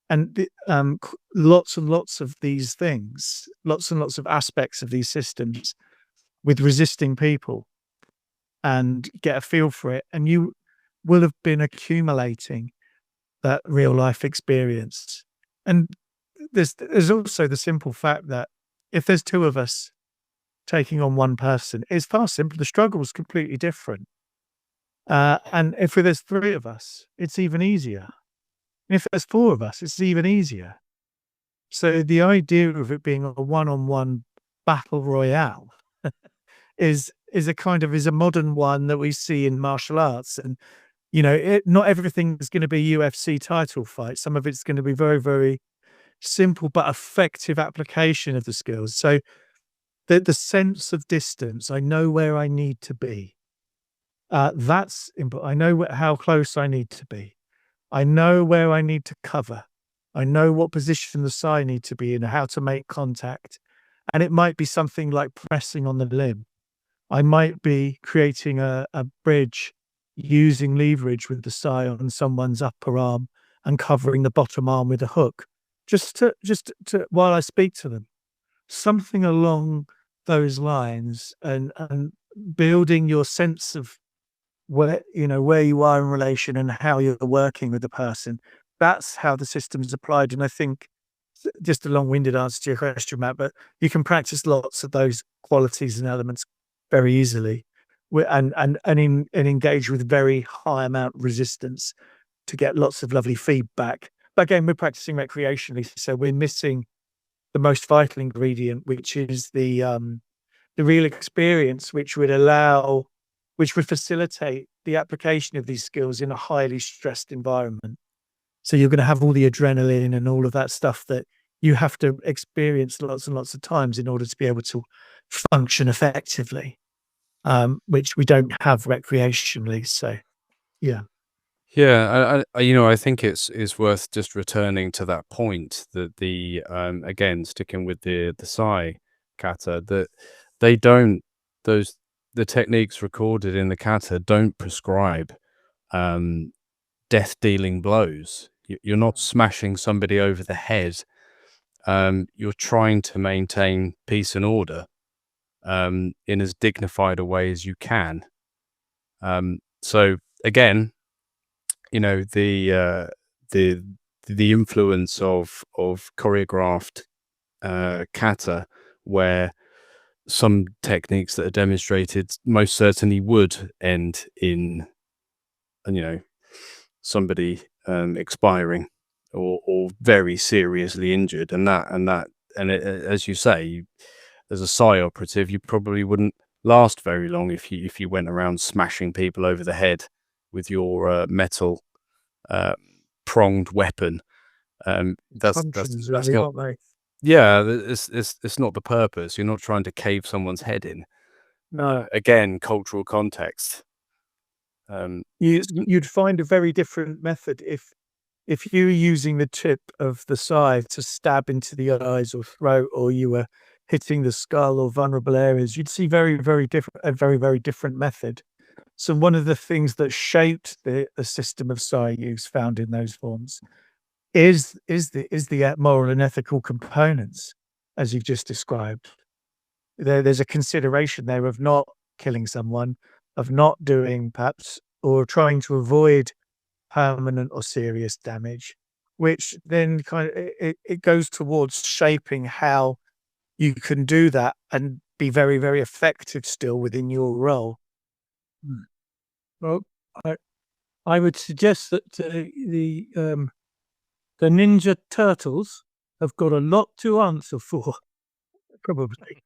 and lots and lots of these things, lots and lots of aspects of these systems with resisting people, and get a feel for it, and you will have been accumulating that real life experience. And there's also the simple fact that if there's 2 of us taking on one person, it's far simpler. The struggle is completely different. And if there's 3 of us, it's even easier. And if there's 4 of us, it's even easier. So the idea of it being a one-on-one battle royale is a modern one that we see in martial arts. And not everything is going to be UFC title fight. Some of it's going to be very, very simple but effective application of the skills. So the sense of distance, I know where I need to be. That's important. I know how close I need to be. I know where I need to cover. I know what position the Sai need to be in, how to make contact. And it might be something like pressing on the limb. I might be creating a bridge using leverage with the Sai on someone's upper arm and covering the bottom arm with a hook, just to while I speak to them. Something along those lines, and building your sense of where you are in relation and how you're working with the person. That's how the system is applied. And I think, just a long-winded answer to your question, Matt, but you can practice lots of those qualities and elements very easily, and engage with very high amount of resistance to get lots of lovely feedback. But again, we're practicing recreationally, so we're missing the most vital ingredient, which is the real experience, which would facilitate the application of these skills in a highly stressed environment. So you're going to have all the adrenaline and all of that stuff that you have to experience lots and lots of times in order to be able to function effectively, which we don't have recreationally. So, yeah. Yeah, I think it's worth just returning to that point that again, sticking with the Sai kata, that the techniques recorded in the kata don't prescribe death dealing blows. You're not smashing somebody over the head. You're trying to maintain peace and order in as dignified a way as you can. So again, the influence of choreographed kata, where some techniques that are demonstrated most certainly would end in somebody expiring or very seriously injured, and as you say, as a Sai operative, you probably wouldn't last very long if you went around smashing people over the head with your metal pronged weapon. That's not, yeah, it's not the purpose. You're not trying to cave someone's head in. No. Again, cultural context. You'd find a very different method if you were using the tip of the Sai to stab into the eyes or throat, or you were hitting the skull or vulnerable areas. You'd see a very, very different method. So one of the things that shaped the system of Sai use found in those forms is the moral and ethical components, as you've just described. There's a consideration there of not killing someone, of not doing perhaps, or trying to avoid permanent or serious damage, which then it goes towards shaping how you can do that and be very, very effective still within your role. Well, I would suggest that the Ninja Turtles have got a lot to answer for, probably.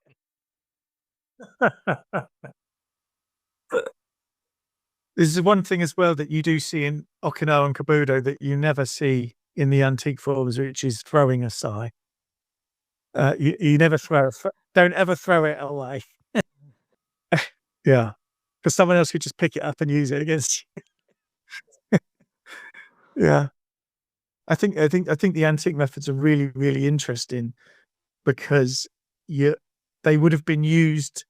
This is one thing as well that you do see in Okinawan Kobudo that you never see in the antique forms, which is throwing a Sai. You never don't ever throw it away. Yeah, because someone else could just pick it up and use it against you. Yeah, I think the antique methods are really, really interesting because they would have been used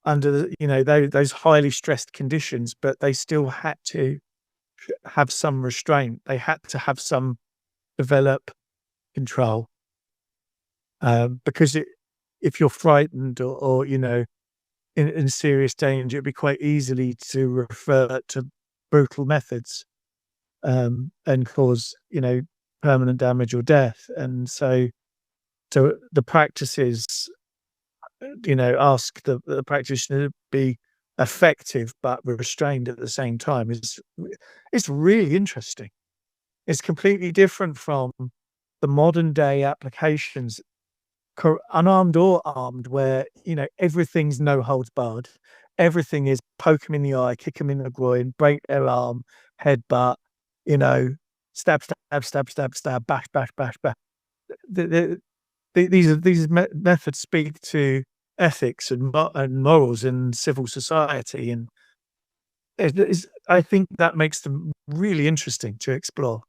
under those highly stressed conditions, but they still had to have some restraint. They had to have some develop control, because if you're frightened or in serious danger, it'd be quite easily to refer to brutal methods, and cause permanent damage or death. And so the practices ask the practitioner to be effective but restrained at the same time it's really interesting. It's completely different from the modern day applications, unarmed or armed, where everything's no holds barred. Everything is poke them in the eye, kick them in the groin, break their arm, headbutt, stab, stab, stab, stab, stab, bash, bash, bash, bash. These methods speak to ethics and morals in civil society, and I think that makes them really interesting to explore.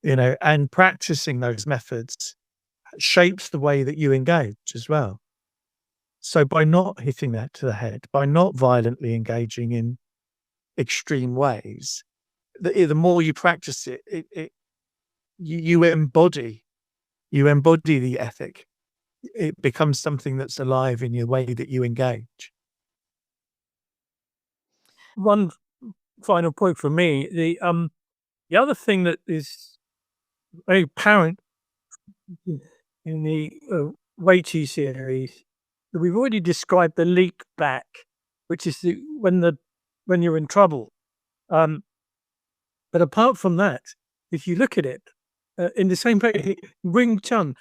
And practicing those methods shapes the way that you engage as well. So by not hitting that to the head, by not violently engaging in extreme ways, the more you practice it, you embody the ethic. It becomes something that's alive in your way that you engage. One final point for me: the other thing that is very apparent in the Weiqi series, that we've already described the leap back, which is when you're in trouble. But apart from that, if you look at it in the same way, Wing Chun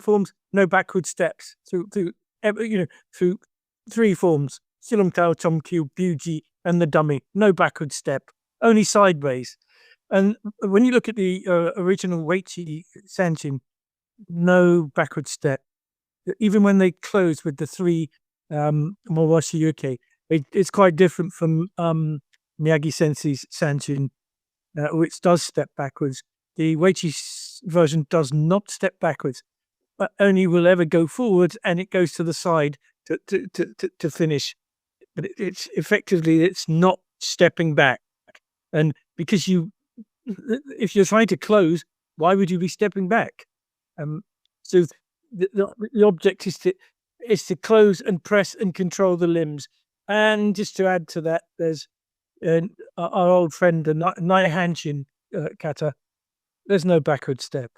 forms no backward steps through three forms: Silum Tao, Chom Kyu, Buji, and the dummy. No backward step, only sideways. And when you look at the original Weiqi Sanchin, no backward step. Even when they close with the three Mawashi Yuke, it's quite different from Miyagi Sensei's Sanchin, which does step backwards. The Weiqi version does not step backwards, but only will ever go forward, and it goes to the side to finish. But it's effectively, it's not stepping back. And because if you're trying to close, why would you be stepping back? So the object is to close and press and control the limbs. And just to add to that, there's our old friend, the Nai Hanshin kata. There's no backward step.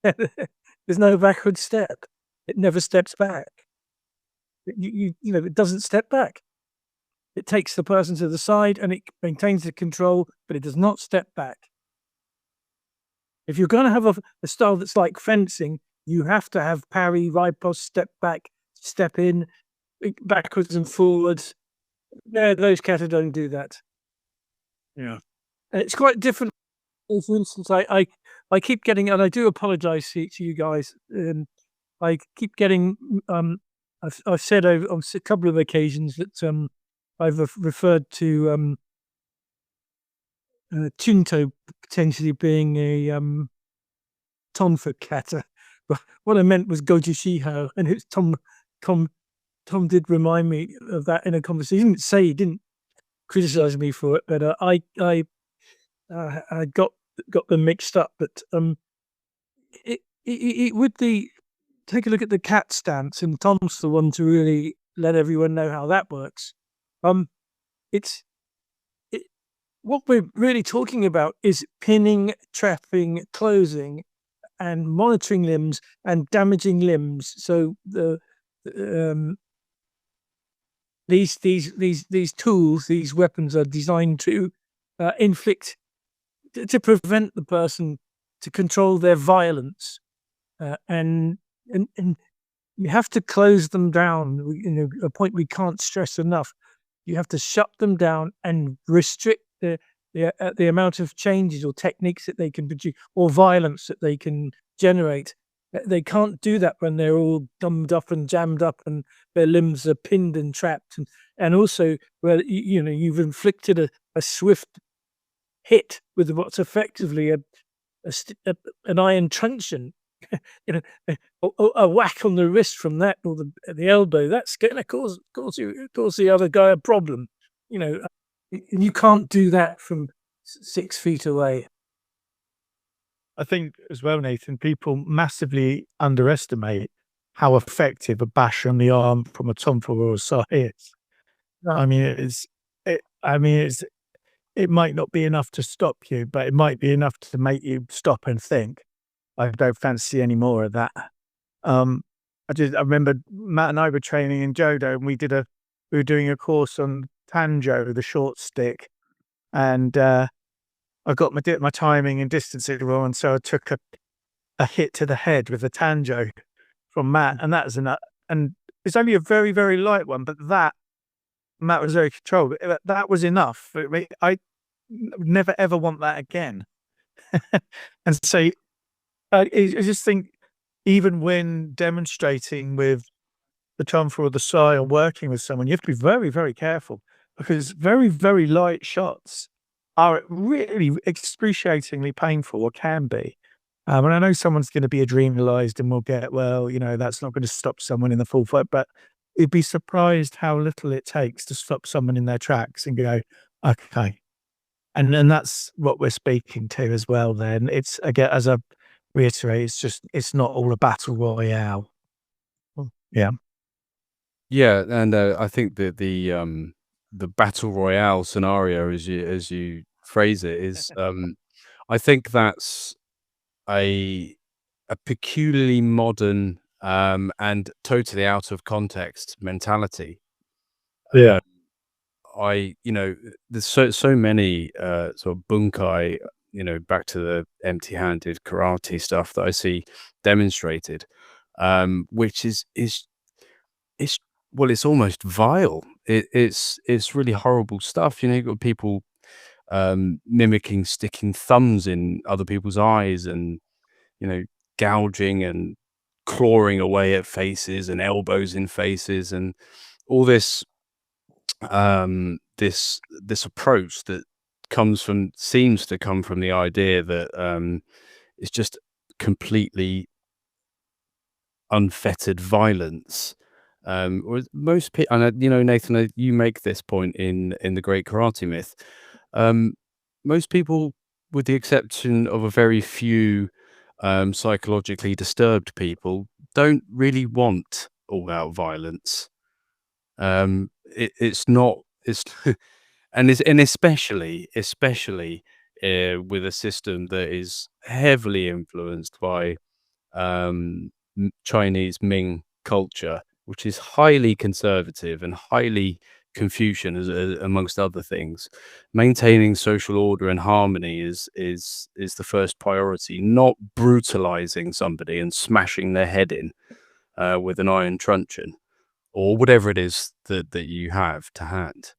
There's no backward step. It never steps back. It doesn't step back. It takes the person to the side and it maintains the control, but it does not step back. If you're going to have a style that's like fencing, you have to have parry, riposte, step back, step in, backwards and forwards. No, those kata don't do that. Yeah. And it's quite different. For instance, I keep getting, and I do apologize to you guys, I keep getting, I've said on a couple of occasions that I've referred to Chunto potentially being a Tonfa kata. But what I meant was Goju Shiho, and it's Tom did remind me of that in a conversation. He didn't say, he didn't criticize me for it, but I got them mixed up. But it would be, take a look at the cat stance, and Tom's the one to really let everyone know how that works. What we're really talking about is pinning, trapping, closing, and monitoring limbs and damaging limbs. So these tools, these weapons are designed to inflict, to prevent the person, to control their violence, and you have to close them down. A point we can't stress enough. You have to shut them down and restrict the amount of changes or techniques that they can produce or violence that they can generate. They can't do that when they're all gummed up and jammed up and their limbs are pinned and trapped. And also, where you've inflicted a swift hit with what's effectively an iron truncheon, a whack on the wrist from that, or the elbow. That's going to cause the other guy a problem. And you can't do that from 6 feet away. I think as well, Nathan, people massively underestimate how effective a bash on the arm from a Tonfa or a Sai is. I mean, it might not be enough to stop you, but it might be enough to make you stop and think, I don't fancy any more of that. I remember Matt and I were training in Jodo, and we did a we were doing a course on Tanjo, the short stick, and I got my timing and distancing wrong, and so I took a hit to the head with the Tanjo from Matt, and that was enough. And it's only a very, very light one, but that Matt was very controlled. That was enough. I never ever want that again. And so I just think, even when demonstrating with the Tonfa or the Sai or working with someone, you have to be very, very careful, because very, very light shots are really excruciatingly painful, or can be. And I know someone's going to be adrenalized and will get, well, that's not going to stop someone in the full fight, but you'd be surprised how little it takes to stop someone in their tracks and go, okay. And that's what we're speaking to as well. Then it's, again, as I reiterate, it's not all a battle royale. Yeah. Yeah, and I think that the battle royale scenario, as you phrase it, is I think that's a peculiarly modern and totally out of context mentality. Yeah. There's so many sort of bunkai, back to the empty-handed karate stuff that I see demonstrated, which is well, it's almost vile. It's really horrible stuff. You've got people mimicking sticking thumbs in other people's eyes, and gouging and clawing away at faces and elbows in faces, and all this this approach that seems to come from the idea that it's just completely unfettered violence. Or most people, and Nathan, you make this point in the Great Karate Myth. Most people, with the exception of a very few psychologically disturbed people, don't really want all-out violence. It's not. It's and especially with a system that is heavily influenced by Chinese Ming culture, which is highly conservative and highly Confucian, amongst other things. Maintaining social order and harmony is the first priority, not brutalizing somebody and smashing their head in with an iron truncheon or whatever it is that you have to hand.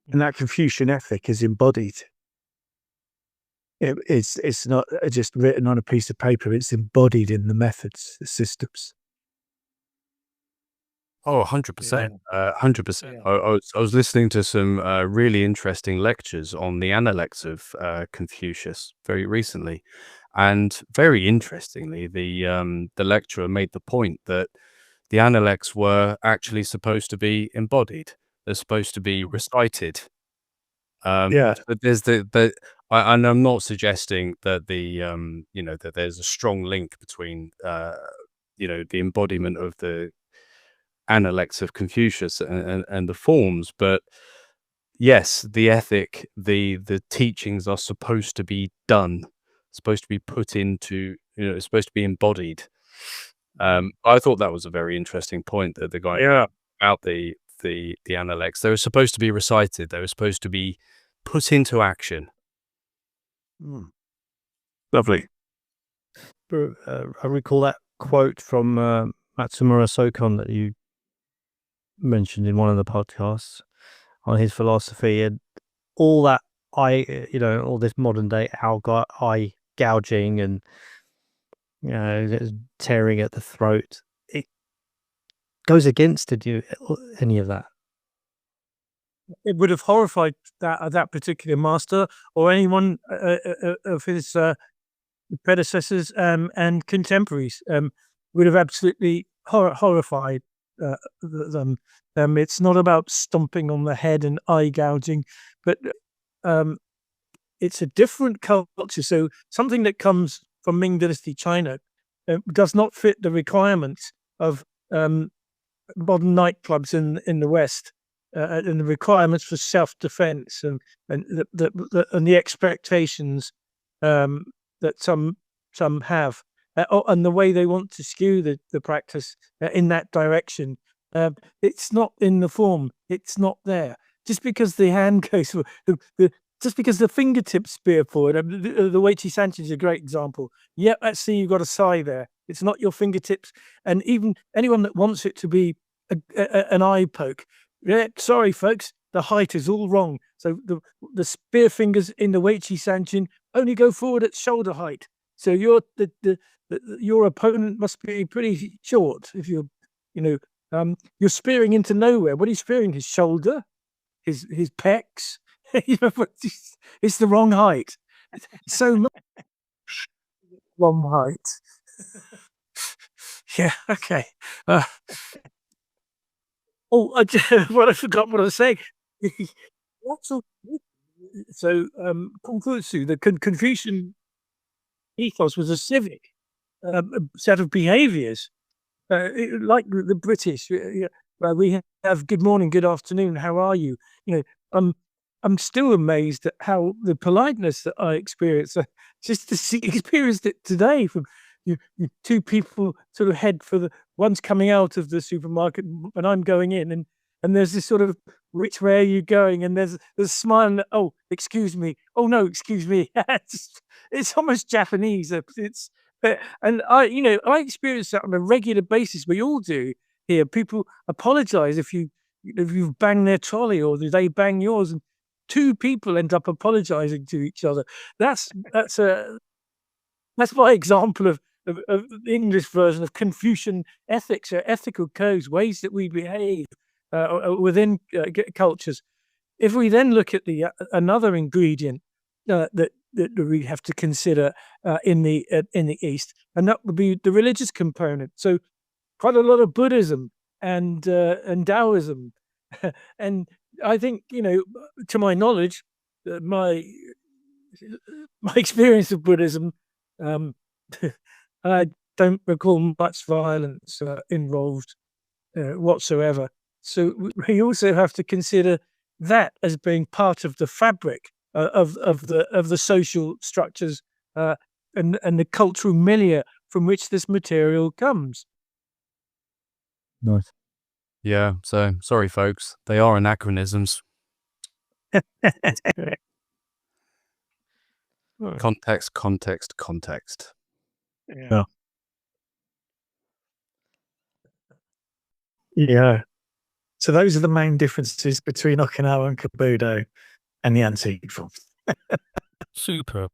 And that Confucian ethic is embodied. It's not just written on a piece of paper. It's embodied in the methods, the systems. Oh, 100%. 100%. I was listening to some really interesting lectures on the Analects of Confucius very recently. And very interestingly, the lecturer made the point that the Analects were actually supposed to be embodied. They're supposed to be recited. But there's and I'm not suggesting that that there's a strong link between the embodiment of the Analects of Confucius and the forms, but yes, the ethic, the teachings are supposed to be done, supposed to be put into, it's supposed to be embodied. I thought that was a very interesting point that the guy about the Analects. They were supposed to be recited. They were supposed to be put into action. Lovely. I recall that quote from Matsumura Sokon that you mentioned in one of the podcasts on his philosophy, and all that all this modern day eye gouging and tearing at the throat, it goes against any of that. It would have horrified that particular master or anyone of his predecessors and contemporaries. Would have absolutely horrified them. It's not about stomping on the head and eye gouging, but it's a different culture. So something that comes from Ming Dynasty China does not fit the requirements of modern nightclubs in the West. And the requirements for self-defense and the expectations that some have, and the way they want to skew the practice in that direction It's not in the form. It's not there. Just because the hand goes, just because the fingertips spear forward. The Weichi Sanchin is a great example. Yep, let's see, you've got a Sai there. It's not your fingertips. And even anyone that wants it to be an eye poke, yeah, sorry, folks, the height is all wrong. So the spear fingers in the Weichi Sanchin only go forward at shoulder height. So your opponent must be pretty short if you're, you're spearing into nowhere. What are you spearing? His shoulder, his pecs. It's the wrong height. So wrong height. Yeah. Okay. I forgot what I was saying. So Confucius, the Confucian ethos was a civic set of behaviors, like the British. Where we have good morning, good afternoon, how are you? I'm still amazed at how the politeness that I experienced, just to see, experienced it today from two people sort of head for one's coming out of the supermarket and I'm going in, and there's this sort of, which way are you going? And there's a smile. Oh, excuse me. Oh no, excuse me. It's almost Japanese. And I experience that on a regular basis. We all do here. People apologize if you've banged their trolley or they bang yours, and two people end up apologizing to each other. That's my example of the English version of Confucian ethics or ethical codes, ways that we behave within cultures. If we then look at another ingredient that we have to consider in the East, and that would be the religious component. So quite a lot of Buddhism and Taoism, and I think, to my knowledge, my experience of Buddhism, I don't recall much violence involved whatsoever. So we also have to consider that as being part of the fabric of the social structures and the cultural milieu from which this material comes. Nice. Yeah, so sorry, folks. They are anachronisms. Context, context, context. Yeah. Yeah. So those are the main differences between Okinawan Kobudo and the antique form. Super.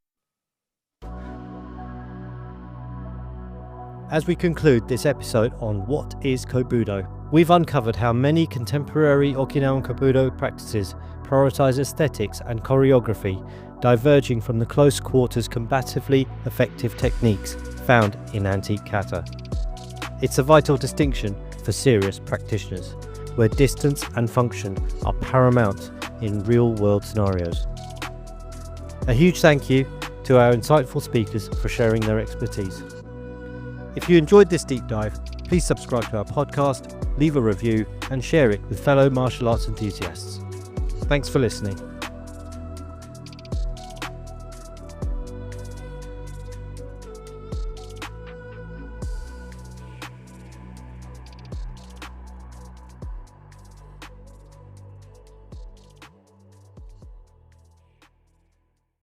As we conclude this episode on what is Kobudo, we've uncovered how many contemporary Okinawan Kobudo practices prioritize aesthetics and choreography, diverging from the close quarters combatively effective techniques found in antique kata. It's a vital distinction for serious practitioners, where distance and function are paramount in real-world scenarios. A huge thank you to our insightful speakers for sharing their expertise. If you enjoyed this deep dive, please subscribe to our podcast, leave a review, and share it with fellow martial arts enthusiasts. Thanks for listening.